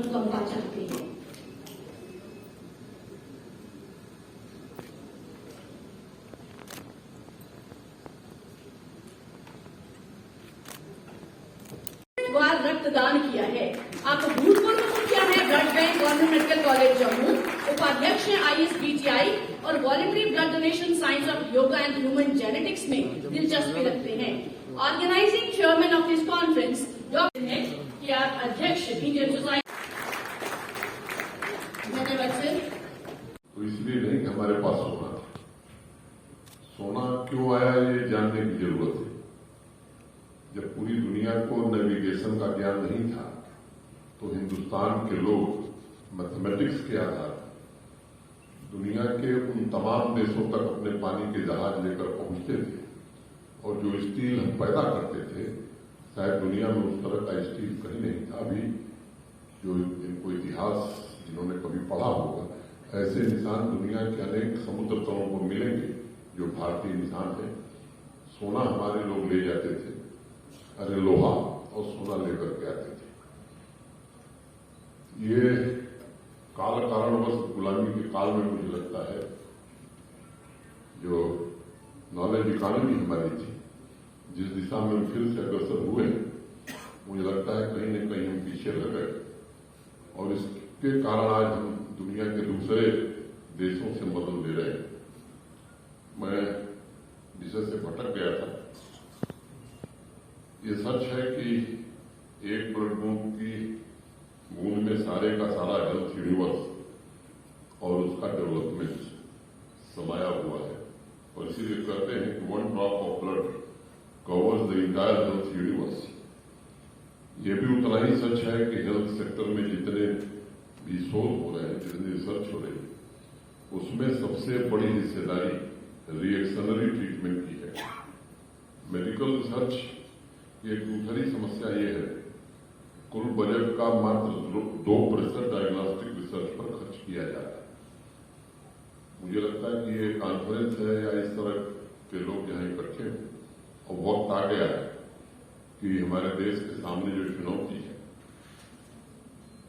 अनुकंपा चाहते हैं। बार रक्तदान किया है। आप भूतपूर्व मुखिया है blood bank government medical college Jammu, उपाध्यक्ष हैं ISBTI और voluntary blood donation science of yoga and human genetics में दिलचस्पी रखते हैं। Organising chairman of this conference doctor अध्यक्ष इंडियन सोसाइटी। धन्यवाद सर। तो इसलिए नहीं कि हमारे पास सोना था, सोना क्यों आया ये जानने की जरूरत है। जब पूरी दुनिया को नेविगेशन का ज्ञान नहीं था तो हिंदुस्तान के लोग मैथमेटिक्स के आधार पर दुनिया के उन तमाम देशों तक अपने पानी के जहाज लेकर पहुंचते थे और जो स्टील हम पैदा करते थे शायद दुनिया में उस तरह का स्टील कहीं नहीं था। अभी जो इनको इतिहास जिन्होंने कभी पढ़ा होगा ऐसे निशान दुनिया के अनेक समुद्र तलों को मिलेंगे जो भारतीय निशान है। सोना हमारे लोग ले जाते थे, अरे लोहा और सोना लेकर के आते थे। ये काल कारणवश गुलामी के काल में मुझे लगता है जो नॉलेज इकोनॉमी हमारी थी जिस दिशा में फिर से अग्रसर हुए, मुझे लगता है कहीं न कहीं हम पीछे रह गए और इसके कारण आज हम दुनिया के दूसरे देशों से मदद ले रहे हैं। मैं विषय से भटक गया था। ये सच है कि एक ब्लड बूंद की बूंद में सारे का सारा हेल्थ यूनिवर्स और उसका डेवलपमेंट समाया हुआ है और इसीलिए कहते हैं कि 1 drop of blood covers the entire health universe. ये भी उतना ही सच है कि हेल्थ सेक्टर में जितने भी शोध हो रहे हैं, जितनी रिसर्च हो रही है, उसमें सबसे बड़ी हिस्सेदारी रिएक्शनरी ट्रीटमेंट की है। मेडिकल रिसर्च ये दूसरी समस्या ये है, कुल बजट का मात्र 2% डायग्नोस्टिक रिसर्च पर खर्च किया जाता है। मुझे लगता है कि ये कॉन्फ्रेंस है या इस तरह के लोग यहाँ इकट्ठे हैं और वक्त आ गया है कि हमारे देश के सामने जो चुनौती है,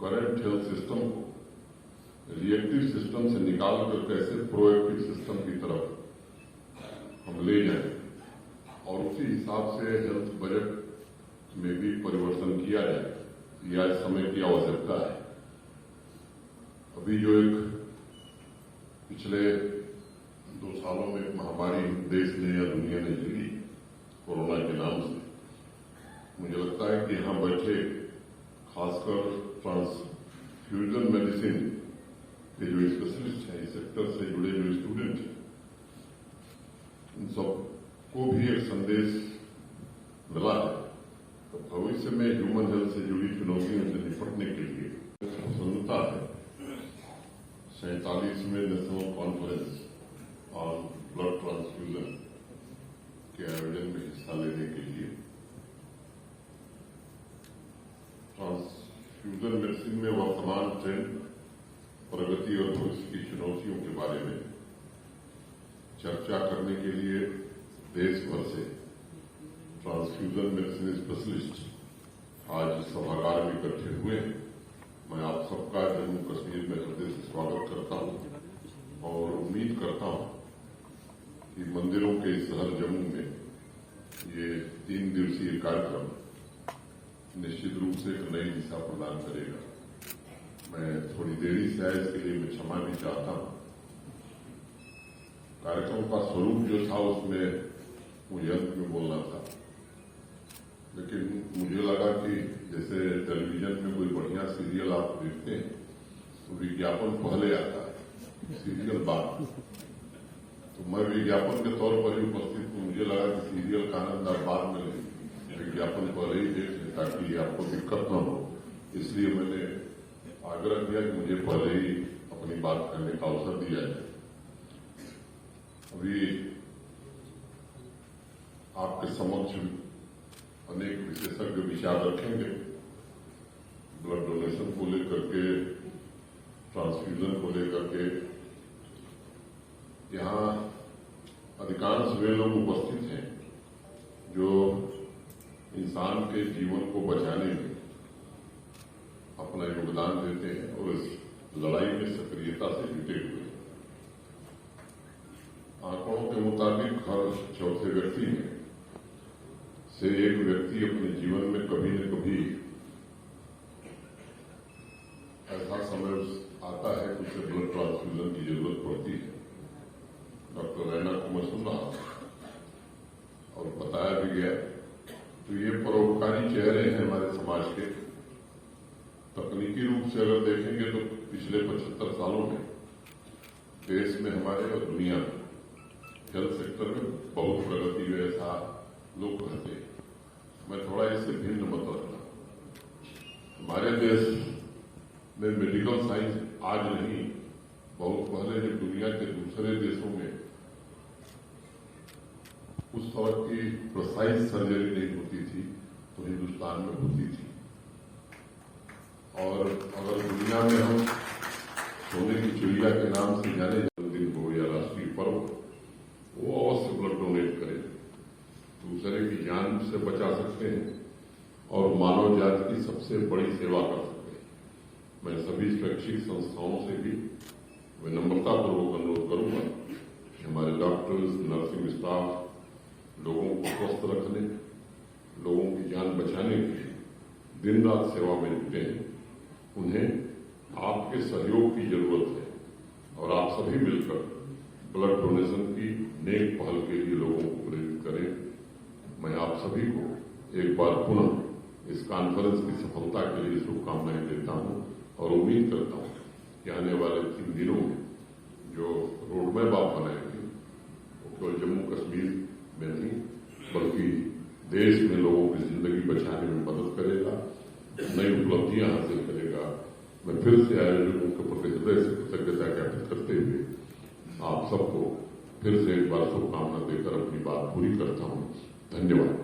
करंट हेल्थ सिस्टम को रिएक्टिव सिस्टम से निकाल कर कैसे प्रोएक्टिव सिस्टम की तरफ हम ले जाएं और उसी हिसाब से हेल्थ बजट में भी परिवर्तन किया जाए, यह समय की आवश्यकता है। अभी जो एक पिछले 2 सालों में एक महामारी देश ने या दुनिया ने झेली कोरोना के नाम से, मुझे लगता है कि यहां बैठे खासकर ट्रांसफ्यूजन मेडिसिन के जो स्पेशलिस्ट हैं, इस सेक्टर से जुड़े जो स्टूडेंट हैं, उन सबको भी एक संदेश मिला है। तो भविष्य में ह्यूमन हेल्थ से जुड़ी चुनौतियों से निपटने के लिए प्रसन्नता है 47वें national conference on blood transfusion के आयोजन में हिस्सा लेने के लिए। ट्रांसफ्यूजन मेडिसिन में वर्तमान ट्रेंड, प्रगति और भविष्य की चुनौतियों के बारे में चर्चा करने के लिए देश भर से ट्रांसफ्यूजन मेडिसिन स्पेशलिस्ट आज सभागार में इकट्ठे हुए हैं। मैं आप सबका जम्मू कश्मीर में हृदय से स्वागत करता हूं और उम्मीद करता हूं कि मंदिरों के शहर जम्मू में ये 3 दिवसीय कार्यक्रम निश्चित रूप से एक नई दिशा प्रदान करेगा। मैं थोड़ी देरी से आया, इसके लिए मैं क्षमा भी चाहता हूं। कार्यक्रम का स्वरूप जो था उसमें मुझे अंत में बोलना था, लेकिन मुझे लगा कि जैसे टेलीविजन में कोई बढ़िया सीरियल आप देखते हैं तो विज्ञापन पहले आता है, सीरियल बाद। तो मैं विज्ञापन के तौर पर ही उपस्थित हूं। मुझे लगा कि सीरियल का आनंद आप बाद में विज्ञापन पहले ही देख लें ताकि आपको दिक्कत न हो। इसलिए मैंने आग्रह किया कि मुझे पहले ही अपनी बात करने का अवसर दिया जाए। अभी आपके समक्ष अनेक विशेषज्ञ विचार रखेंगे ब्लड डोनेशन को लेकर के, ट्रांसफ्यूजन को लेकर के। यहाँ अधिकांश वे लोग उपस्थित हैं जो इंसान के जीवन को बचाने में अपना योगदान देते हैं और इस लड़ाई में सक्रियता से जुटे हुए हैं। आंकड़ों के मुताबिक हर चौथे व्यक्ति में से एक व्यक्ति अपने जीवन में कभी न कभी ऐसा समय आता है कि उसे ब्लड ट्रांसफ्यूजन की जरूरत पड़ती है। डॉक्टर रैना को मैं सुन रहा और बताया भी गया, तो ये परोपकारी चेहरे हैं हमारे समाज के। तकनीकी रूप से अगर देखेंगे तो पिछले 75 सालों में देश में हमारे और दुनिया में हेल्थ सेक्टर में बहुत प्रगति हुई, ऐसा लोग कहते हैं। मैं थोड़ा इससे भिन्न मत रखना। हमारे देश में मेडिकल साइंस आज नहीं, बहुत पहले जब दुनिया के दूसरे देशों में उस तरह की प्रिसाइज सर्जरी नहीं होती थी तो हिंदुस्तान में होती थी। और अगर दुनिया में हम सोने की चिड़िया के नाम से जाने जन्मदिन हो या राष्ट्रीय पर्व, वो अवश्य ब्लड डोनेट करें, दूसरे की जान से बचा सकते हैं और मानव जाति की सबसे बड़ी सेवा कर सकते हैं। मैं सभी शैक्षिक संस्थाओं से भी विनम्रतापूर्वक अनुरोध करूंगा कि हमारे डॉक्टर्स, नर्सिंग स्टाफ लोगों को स्वस्थ रखने, लोगों की जान बचाने के लिए दिन रात सेवा में जुटे हैं। उन्हें आपके सहयोग की जरूरत है और आप सभी मिलकर ब्लड डोनेशन की नेक पहल के लिए लोगों को प्रेरित करें। मैं आप सभी को एक बार पुनः इस कॉन्फ्रेंस की सफलता के लिए शुभकामनाएं देता हूं और उम्मीद करता हूं कि आने वाले 3 दिनों में जो रोडमैप आप बनाएंगे वो केवल जम्मू कश्मीर में नहीं बल्कि देश में लोगों की जिंदगी बचाने में मदद करेगा, नई उपलब्धियां हासिल करेगा। मैं फिर से आयोजकों के प्रति हृदय से कृतज्ञता ज्ञापित करते हुए आप सबको फिर से एक बार शुभकामना देकर अपनी बात पूरी करता हूं। धन्यवाद।